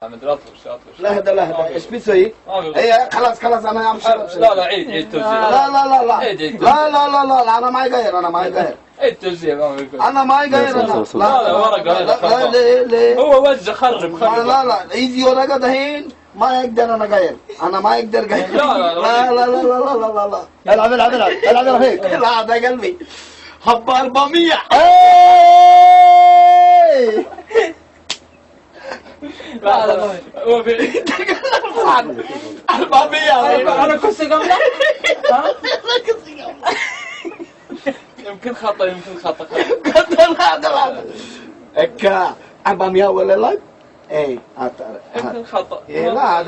محمد لا تطرش لا هذا ايش بيسوي؟ هي خلاص انا امشي. لا عيد توزيع. لا عيد لا انا ما يغير عيد توزيع انا ما يغير لا ورقة هذا ليه هو وزع خرب لا يجي ورقة دحين ما يقدر انا غير انا ما يقدر غير لا العب رفيق لا ده قلبي حبة 400 لا هو 400 انا كرسي قبله يمكن خطأ هذا اكا 400 ولا لا؟ ايه يمكن خطأ لا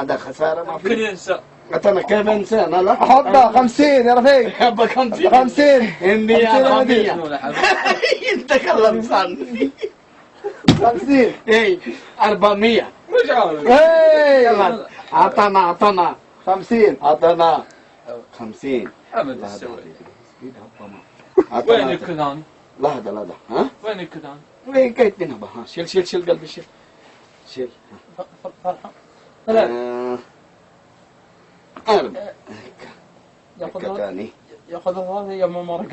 هذا خسارة ما يمكن في. ينسى أنا كيف انسى انا لا حطها 50 يا رفيق. حبة 50 50 400 يتكلم صن 50 ايه 400 مش عارف يلا اعطنا 50 اعطنا 50 حمد السوي وين وين الكذان؟ لا هذا ها وين الكذان؟ وين كيتنا بها شيل قلبي شيل ثلاث أربعة ثاني ياخذ هذا يا مرق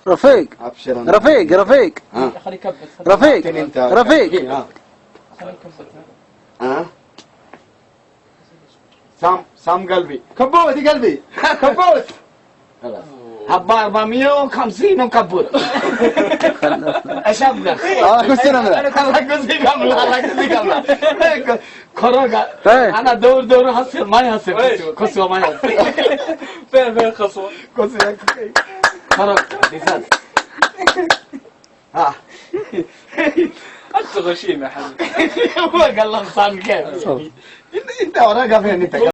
رفيق ابشر رفيق ها خلي يكبس رفيق ها سام قلبي كبوت يا قلبي كبوت. خلاص حبة 450 وكبر ايش ابغى؟ كسينا منها. انا كسي كاملة كروغا انا دور هسه ما يحسب كسوة ما يحسب فين خصوة؟ كسوة كروغا ديسان ها انت غشيم يا حبيبي هو قال لهم صان كيف انت وراك فين انت